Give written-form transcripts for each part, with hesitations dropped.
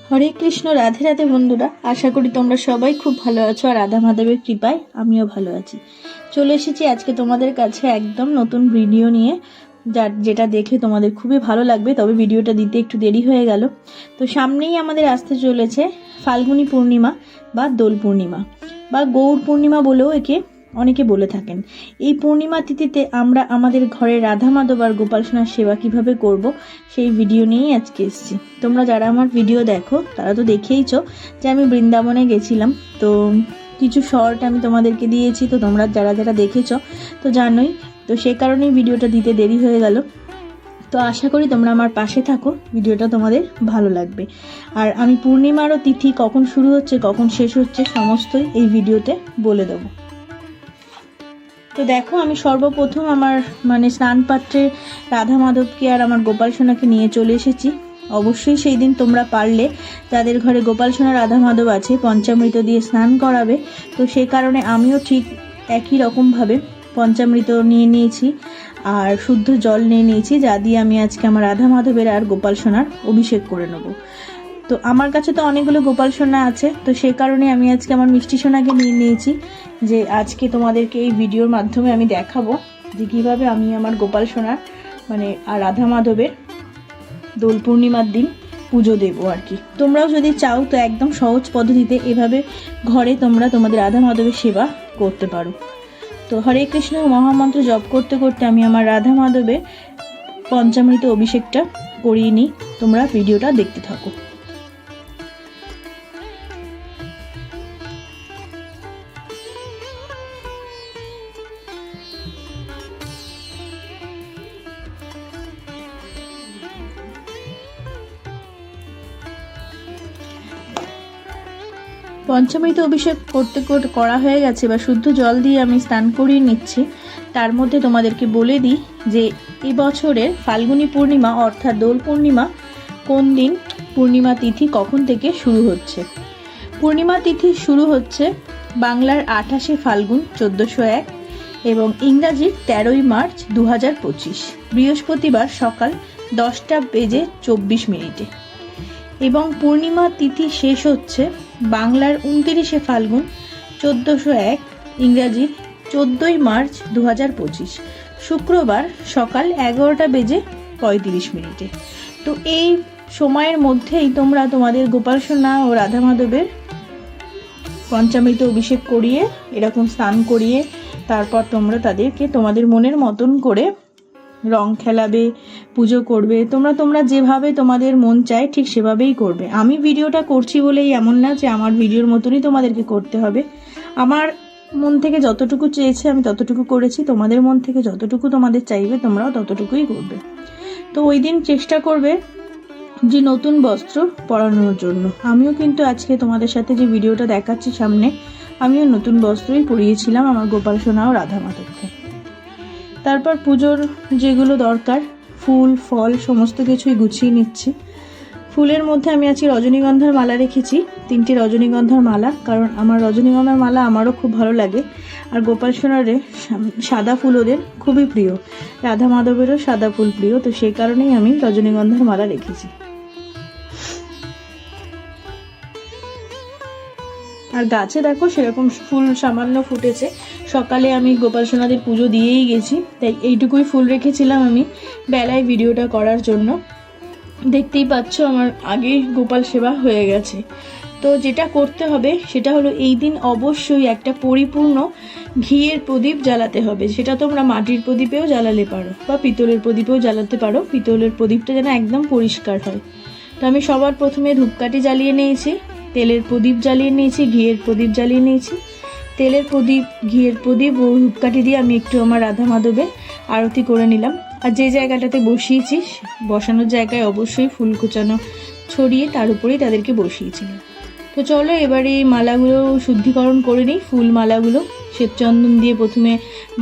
হরে কৃষ্ণ, রাধে রাধে বন্ধুরা। আশা করি তোমরা সবাই খুব ভালো আছো আর রাধা মাধবের কৃপায় আমিও ভালো আছি। চলে এসেছি আজকে তোমাদের কাছে একদম নতুন ভিডিও নিয়ে, যেটা দেখে তোমাদের খুবই ভালো লাগবে। তবে ভিডিওটা দিতে একটু দেরি হয়ে গেল। তো সামনেই আমাদের আসতে চলেছে ফাল্গুনী পূর্ণিমা বা দোল পূর্ণিমা বা গৌর পূর্ণিমা বলেও একে অনেকে বলে থাকেন। এই পূর্ণিমা তিথিতে আমরা আমাদের ঘরে রাধা মাধব আর গোপাল সোনার সেবা কিভাবে করব সেই ভিডিও নিয়েই আজকে এসেছি। তোমরা যারা আমার ভিডিও দেখো তারা তো দেখেইছো যে আমি বৃন্দাবনে গেছিলাম। তো কিছু শর্ট আমি তোমাদেরকে দিয়েছি, তো তোমরা যারা যারা দেখেছো তো জানোই। তো সে কারণেই ভিডিওটা দিতে দেরি হয়ে গেল। তো আশা করি তোমরা আমার পাশে থাকো, ভিডিওটা তোমাদের ভালো লাগবে। আর আমি পূর্ণিমারও তিথি কখন শুরু হচ্ছে কখন শেষ হচ্ছে সমস্তই এই ভিডিওতে বলে দেবো। তো দেখো, আমি সর্বপ্রথম আমার স্নান পাত্রে রাধা মাধবকে আর আমার গোপাল সোনাকে নিয়ে চলে এসেছি। অবশ্যই সেই দিন তোমরা পারলে যাদের ঘরে গোপাল সোনা রাধা মাধব আছে পঞ্চামৃত দিয়ে স্নান করাবে। তো সে কারণে আমিও ঠিক একই রকমভাবে পঞ্চামৃত নিয়ে নিয়েছি আর শুদ্ধ জল নিয়ে নিয়েছি, যা দিয়ে আমি আজকে আমার রাধা মাধবের আর গোপাল সোনার অভিষেক করে নেব। তো আমার কাছে তো অনেকগুলো গোপাল সোনা আছে, তো সেই কারণে আমি আজকে আমার মিষ্টি সোনাকে নিয়ে নিয়েছি, যে আজকে তোমাদেরকে এই ভিডিওর মাধ্যমে আমি দেখাবো যে কীভাবে আমি আমার গোপাল সোনার আর রাধা মাধবের দোল পূর্ণিমার দিন পুজো দেবো আর কি। তোমরাও যদি চাও তো একদম সহজ পদ্ধতিতে এভাবে ঘরে তোমরা তোমাদের রাধা মাধবের সেবা করতে পারো। তো হরে কৃষ্ণ মহামন্ত্র জপ করতে করতে আমি আমার রাধা মাধবের পঞ্চামৃত অভিষেকটা করিয়ে নিই। তোমরা ভিডিওটা দেখতে থাকো। পঞ্চামৃত অভিষেক করতে করা হয়ে গেছে বা শুদ্ধ জল দিয়ে আমি স্নান করিয়ে নিচ্ছি। তার মধ্যে তোমাদেরকে বলে দিই যে এবছরের ফাল্গুনী পূর্ণিমা অর্থাৎ দোল পূর্ণিমা কোন দিন, পূর্ণিমা তিথি কখন থেকে শুরু হচ্ছে। পূর্ণিমা তিথি শুরু হচ্ছে বাংলার 28শে ফাল্গুন 1401 এবং ইংরাজির 13ই মার্চ 2025 বৃহস্পতিবার সকাল 10:24 এবং পূর্ণিমা তিথি শেষ হচ্ছে বাংলার 29শে ফাল্গুন 1401 ইংরাজির 14ই মার্চ 2025 শুক্রবার সকাল 11:35। তো এই সময়ের মধ্যেই তোমরা তোমাদের গোপাল সোনা ও রাধা মাধবের পঞ্চামৃত অভিষেক করিয়ে এরকম স্নান করিয়ে তারপর তোমরা তাদেরকে তোমাদের মনের মতন করে রং খেলাবে, পুজো করবে। তোমরা যেভাবে তোমাদের মন চায় ঠিক সেভাবেই করবে। আমি ভিডিওটা করছি বলেই এমন না যে আমার ভিডিওর মতনই তোমাদেরকে করতে হবে। আমার মন থেকে যতটুকু চেয়েছে আমি ততটুকু করেছি, তোমাদের মন থেকে যতটুকু তোমাদের চাইবে তোমরাও ততটুকুই করবে। তো ওই দিন চেষ্টা করবে যে নতুন বস্ত্র পরানোর জন্য। আমিও কিন্তু আজকে তোমাদের সাথে যে ভিডিওটা দেখাচ্ছি সামনে, আমিও নতুন বস্ত্রই পরিয়েছিলাম আমার গোপাল সোনা ও রাধা মাধবকে। তারপর পুজোর যেগুলো দরকার ফুল ফল সমস্ত কিছুই গুছিয়ে নিচ্ছি। ফুলের মধ্যে আমি আজকে রজনীগন্ধার মালা রেখেছি, 3টে রজনীগন্ধার মালা, কারণ আমার রজনীগন্ধার মালা আমারও খুব ভালো লাগে। আর গোপাল সোনারে সাদা ফুল ওদের খুবই প্রিয়, রাধা মাধবেরও সাদা ফুল প্রিয়, তো সেই কারণেই আমি রজনীগন্ধার মালা রেখেছি। আর গাছে দেখো সেরকম ফুল সামান্য ফুটেছে। সকালে আমি গোপাল সোনাদের পুজো দিয়েই গেছি, তাই এইটুকুই ফুল রেখেছিলাম আমি বেলায় ভিডিওটা করার জন্য। দেখতেই পাচ্ছ আমার আগেই গোপাল সেবা হয়ে গেছে। তো যেটা করতে হবে সেটা হলো এই দিন অবশ্যই একটা পরিপূর্ণ ঘিয়ের প্রদীপ জ্বালাতে হবে। সেটা তোমরা মাটির প্রদীপেও জ্বালাতে পারো বা পিতলের প্রদীপেও জ্বালাতে পারো। পিতলের প্রদীপটা যেন একদম পরিষ্কার হয়। তো আমি সবার প্রথমে ধূপকাঠি জ্বালিয়ে নিয়েছি, তেলের প্রদীপ জ্বালিয়ে নিয়েছি, ঘিয়ের প্রদীপ জ্বালিয়ে নিয়েছি। তেলের প্রদীপ, ঘিয়ের প্রদীপ ও ধূপকাঠি দিয়ে আমি একটু আমার রাধা মাধবের আরতি করে নিলাম। আর যে জায়গাটাতে বসিয়েছি বসানোর জায়গায় অবশ্যই ফুল কুচানো ছড়িয়ে তার উপরেই তাদেরকে বসিয়েছিলাম। তো চলো এবার এই মালাগুলো শুদ্ধিকরণ করে নিই। ফুল মালাগুলো শ্বেতচন্দন দিয়ে প্রথমে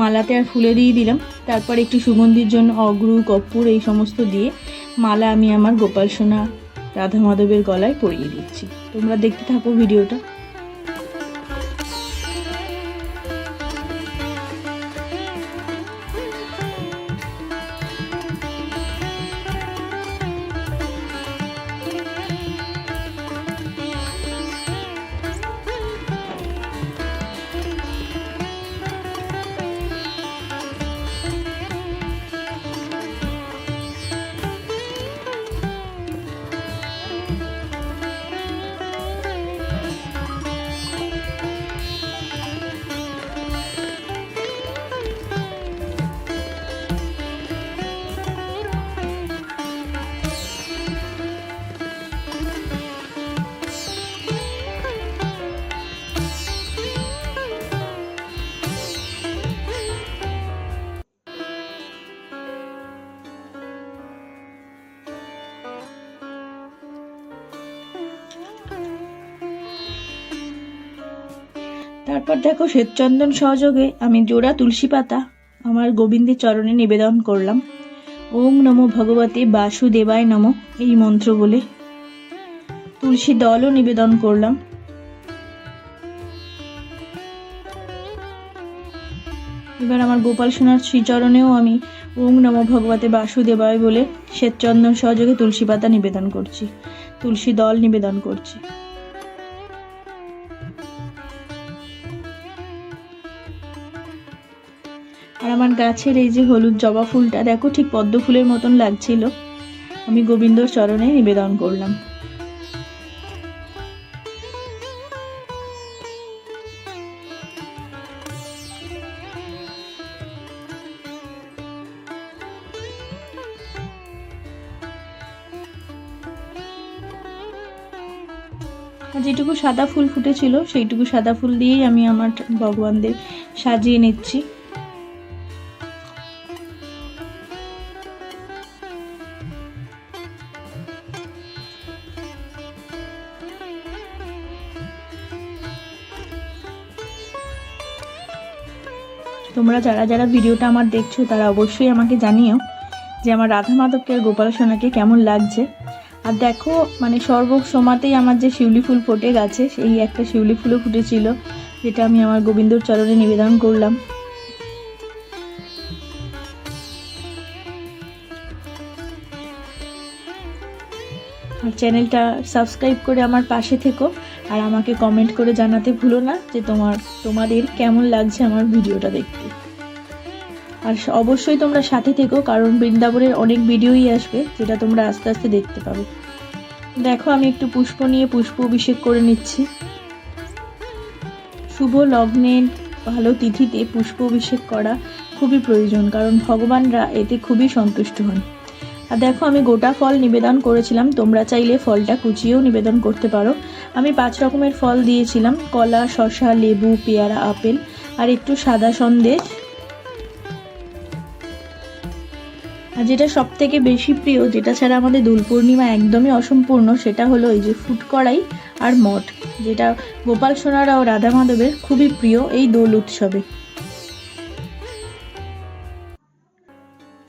মালাতে আর ফুলে দিয়ে দিলাম, তারপর একটু সুগন্ধির জন্য অগ্রু কর্পূর এই সমস্ত দিয়ে মালা আমি আমার গোপাল সোনা রাধা মাধবের গলায় পরিয়ে দিচ্ছি। তোমরা দেখতে থাকো ভিডিওটা। তারপর দেখো শ্বেতচন্দন সহযোগে আমি জোড়া তুলসী পাতা আমার গোবিন্দের চরণে নিবেদন করলাম। ওম নমো ভগবতে বাসুদেবায় নমো এই মন্ত্র বলে তুলসী দলও নিবেদন করলাম। এবার আমার গোপাল সোনার শ্রীচরণেও আমি ওম নমো ভগবতে বাসুদেবায় বলে শ্বেতচন্দন সহযোগে তুলসী পাতা নিবেদন করছি, তুলসী দল নিবেদন করছি। আর আমার গাছের এই যে হলুদ জবা ফুলটা দেখো ঠিক পদ্ম ফুলের মতন লাগছিল, আমি গোবিন্দর চরণে নিবেদন করলাম। যেটুকু সাদা ফুল ফুটেছিল সেইটুকু সাদা ফুল দিয়েই আমি আমার ভগবানদের সাজিয়ে নিচ্ছি। তোমরা যারা যারা ভিডিওটা আমার দেখছো তারা অবশ্যই আমাকে জানিও যে আমার রাধা মাধবকে আর গোপাল সোনাকে কেমন লাগছে। আর দেখো মানে সর্বসমাতেই আমার যে শিউলি ফুল ফুটে গেছে, সেই একটা শিউলি ফুলও ফুটেছিল যেটা আমি আমার গোবিন্দর চরণে নিবেদন করলাম। আর চ্যানেলটা সাবস্ক্রাইব করে আমার পাশে থেকো, আর আমাকে কমেন্ট করে জানাতে ভুলো না যে তোমাদের কেমন লাগছে আমার ভিডিওটা দেখতে। আর অবশ্যই তোমরা সাথে থেকো, কারণ বৃন্দাবনের অনেক ভিডিওই আসবে যেটা তোমরা আস্তে আস্তে দেখতে পাবে। দেখো আমি একটু পুষ্প নিয়ে পুষ্প অভিষেক করে নিচ্ছি। শুভ লগ্নে ভালো তিথিতে পুষ্প অভিষেক করা খুবই প্রয়োজন, কারণ ভগবানরা এতে খুবই সন্তুষ্ট হন। আর দেখো আমি গোটা ফল নিবেদন করেছিলাম, তোমরা চাইলে ফলটা কুচিয়েও নিবেদন করতে পারো। আমি 5 রকমের ফল দিয়েছিলাম, কলা, শসা, লেবু, পেয়ারা, আপেল আর একটু সাদা সন্দেশ। আর যেটা সব থেকে বেশি প্রিয়, যেটা ছাড়া আমাদের দোল পূর্ণিমা একদমই অসম্পূর্ণ, সেটা হলো এই যে ফুটকড়াই আর মঠ, যেটা গোপাল সোনারা ও রাধা মাধবের খুবই প্রিয় এই দোল উৎসবে।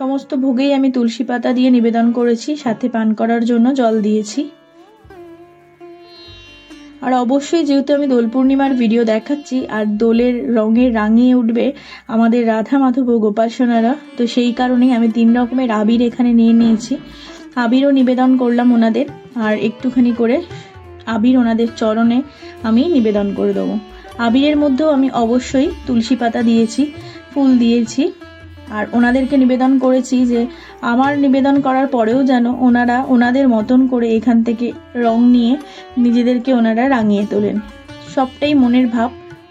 সমস্ত ভোগেই আমি তুলসী পাতা দিয়ে নিবেদন করেছি, সাথে পান করার জন্য জল দিয়েছি। আর অবশ্যই যেহেতু আমি দোল পূর্ণিমার ভিডিও দেখাচ্ছি আর দোলের রঙে রাঙিয়ে উঠবে আমাদের রাধা মাধব ও গোপাল সোনারা, তো সেই কারণেই আমি 3 রকমের আবির এখানে নিয়ে নিয়েছি। আবিরও নিবেদন করলাম ওনাদের, আর একটুখানি করে আবির ওনাদের চরণে আমি নিবেদন করে দেবো। আবিরের মধ্যেও আমি অবশ্যই তুলসী পাতা দিয়েছি, ফুল দিয়েছি, আর ওনাদেরকে নিবেদন করেছি যে আমার নিবেদন করার পরেও যেন ওনারা ওনাদের মতন করে এখান থেকে রং নিয়ে নিজেদেরকে ওনারা রাঙিয়ে তোলেন। সবটাই মনের ভাব,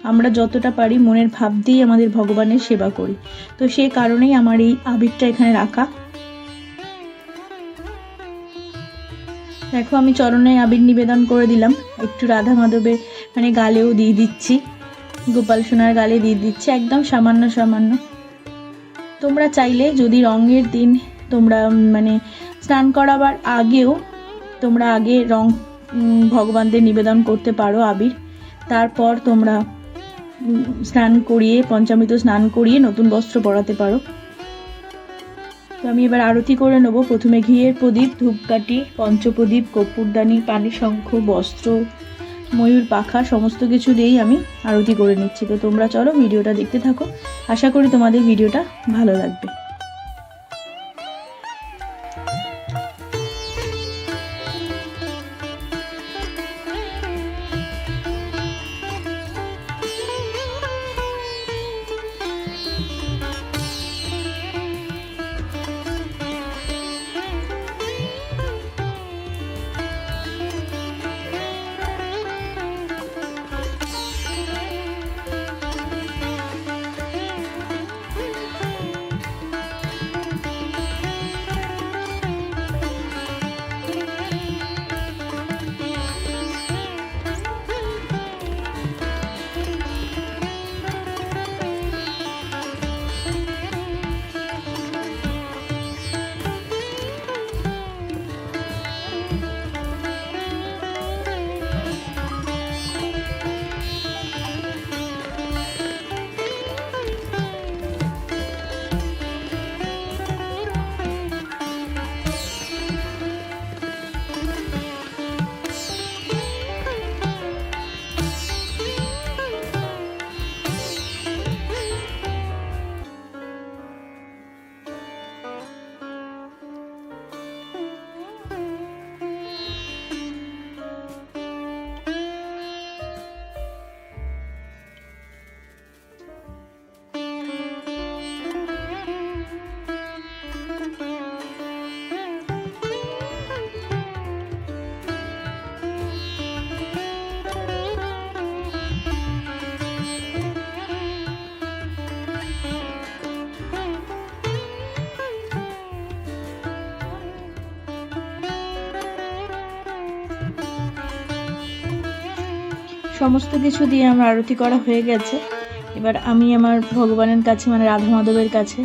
আমরা যতটা পারি মনের ভাব দিয়ে আমাদের ভগবানের সেবা করি, তো সেই কারণেই আমার এই আবিরটা এখানে রাখা। দেখো আমি চরণে আবির নিবেদন করে দিলাম, একটু রাধা মাধবের মানে গালেও দিয়ে দিচ্ছি, গোপাল সোনার গালে দিয়ে দিচ্ছি, একদম সামান্য সামান্য। তোমরা চাইলে যদি রঙের দিন তোমরা মানে স্নান করাবার আগেও তোমরা আগে রং ভগবানদের নিবেদন করতে পারো আবির, তারপর তোমরা স্নান করিয়ে পঞ্চামৃত স্নান করিয়ে নতুন বস্ত্র পরাতে পারো। তো আমি এবার আরতি করে নেবো। প্রথমে ঘিয়ের প্রদীপ, ধূপকাঠি, পঞ্চপ্রদীপ, কর্পূরদানি, পানি শঙ্খ, বস্ত্র, ময়ূর পাখা সমস্ত কিছু দিয়েই আমি আরতি করে নিচ্ছি। তো তোমরা চলো ভিডিওটা দেখতে থাকো, আশা করি তোমাদের ভিডিওটা ভালো লাগবে। সমস্ত কিছু দিয়ে আমার আরতি করা হয়ে গেছে। এবার আমি আমার ভগবানের কাছে মানে রাধা মাধবের কাছে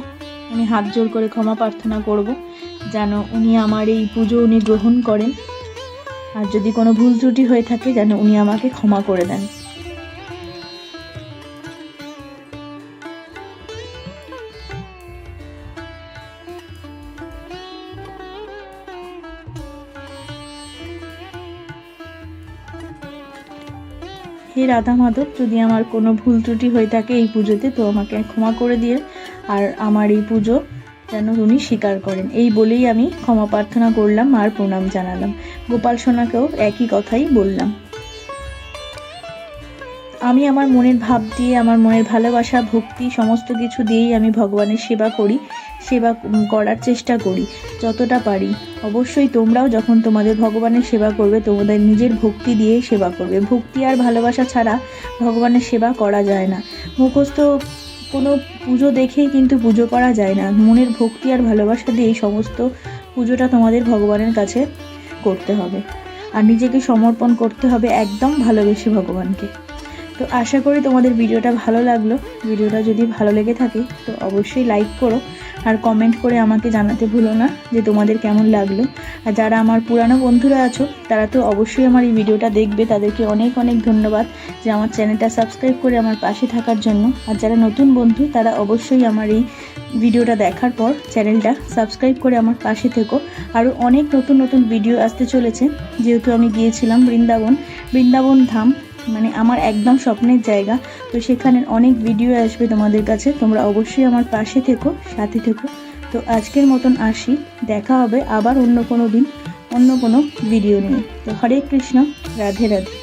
আমি হাত জোর করে ক্ষমা প্রার্থনা করব, যেন উনি আমার এই পুজো উনি গ্রহণ করেন, আর যদি কোনো ভুল ত্রুটি হয়ে থাকে যেন উনি আমাকে ক্ষমা করে দেন। হে রাধা মাধব, যদি আমার কোনো ভুল ত্রুটি হয়ে থাকে এই পুজোতে তো আমাকে ক্ষমা করে দিয়ে, আর আমার এই পুজো যেন উনি স্বীকার করেন, এই বলেই আমি ক্ষমা প্রার্থনা করলাম আর প্রণাম জানালাম। গোপাল সোনাকেও একই কথাই বললাম। আমি আমার মনের ভাব দিয়ে, আমার মনের ভালোবাসা ভক্তি সমস্ত কিছু দিয়েই আমি ভগবানের সেবা করি, সেবা করার চেষ্টা করি যতটা পারি। অবশ্যই তোমরাও যখন তোমাদের ভগবানের সেবা করবে তোমাদের নিজের ভক্তি দিয়েই সেবা করবে। ভক্তি আর ভালোবাসা ছাড়া ভগবানের সেবা করা যায় না। মুখস্থ কোনো পুজো দেখেই কিন্তু পুজো করা যায় না। মনের ভক্তি আর ভালোবাসা দিয়েই সমস্ত পুজোটা তোমাদের ভগবানের কাছে করতে হবে, আর নিজেকে সমর্পণ করতে হবে একদম ভালোবেসে ভগবানকে। তো আশা করি তোমাদের ভিডিওটা ভালো লাগলো। ভিডিওটা যদি ভালো লেগে থাকে তো অবশ্যই লাইক করো, আর কমেন্ট করে আমাকে জানাতে ভুলো না যে তোমাদের কেমন লাগলো। আর যারা আমার পুরানো বন্ধুরা আছো তারা তো অবশ্যই আমার এই ভিডিওটা দেখবে, তাদেরকে অনেক অনেক ধন্যবাদ যে আমার চ্যানেলটা সাবস্ক্রাইব করে আমার পাশে থাকার জন্য। আর যারা নতুন বন্ধু তারা অবশ্যই আমার এই ভিডিওটা দেখার পর চ্যানেলটা সাবস্ক্রাইব করে আমার পাশে থেকো। আরও অনেক নতুন নতুন ভিডিও আসতে চলেছে, যেহেতু আমি গিয়েছিলাম বৃন্দাবন ধাম, মানে আমার একদম স্বপ্নের জায়গা। তো সেখানের অনেক ভিডিও আসবে তোমাদের কাছে, তোমরা অবশ্যই আমার পাশে থেকো, সাথে থেকো। তো আজকের মতন আসি, দেখা হবে আবার অন্য কোনো দিন অন্য কোনো ভিডিও নিয়ে। তো হরে কৃষ্ণ, রাধে রাধে।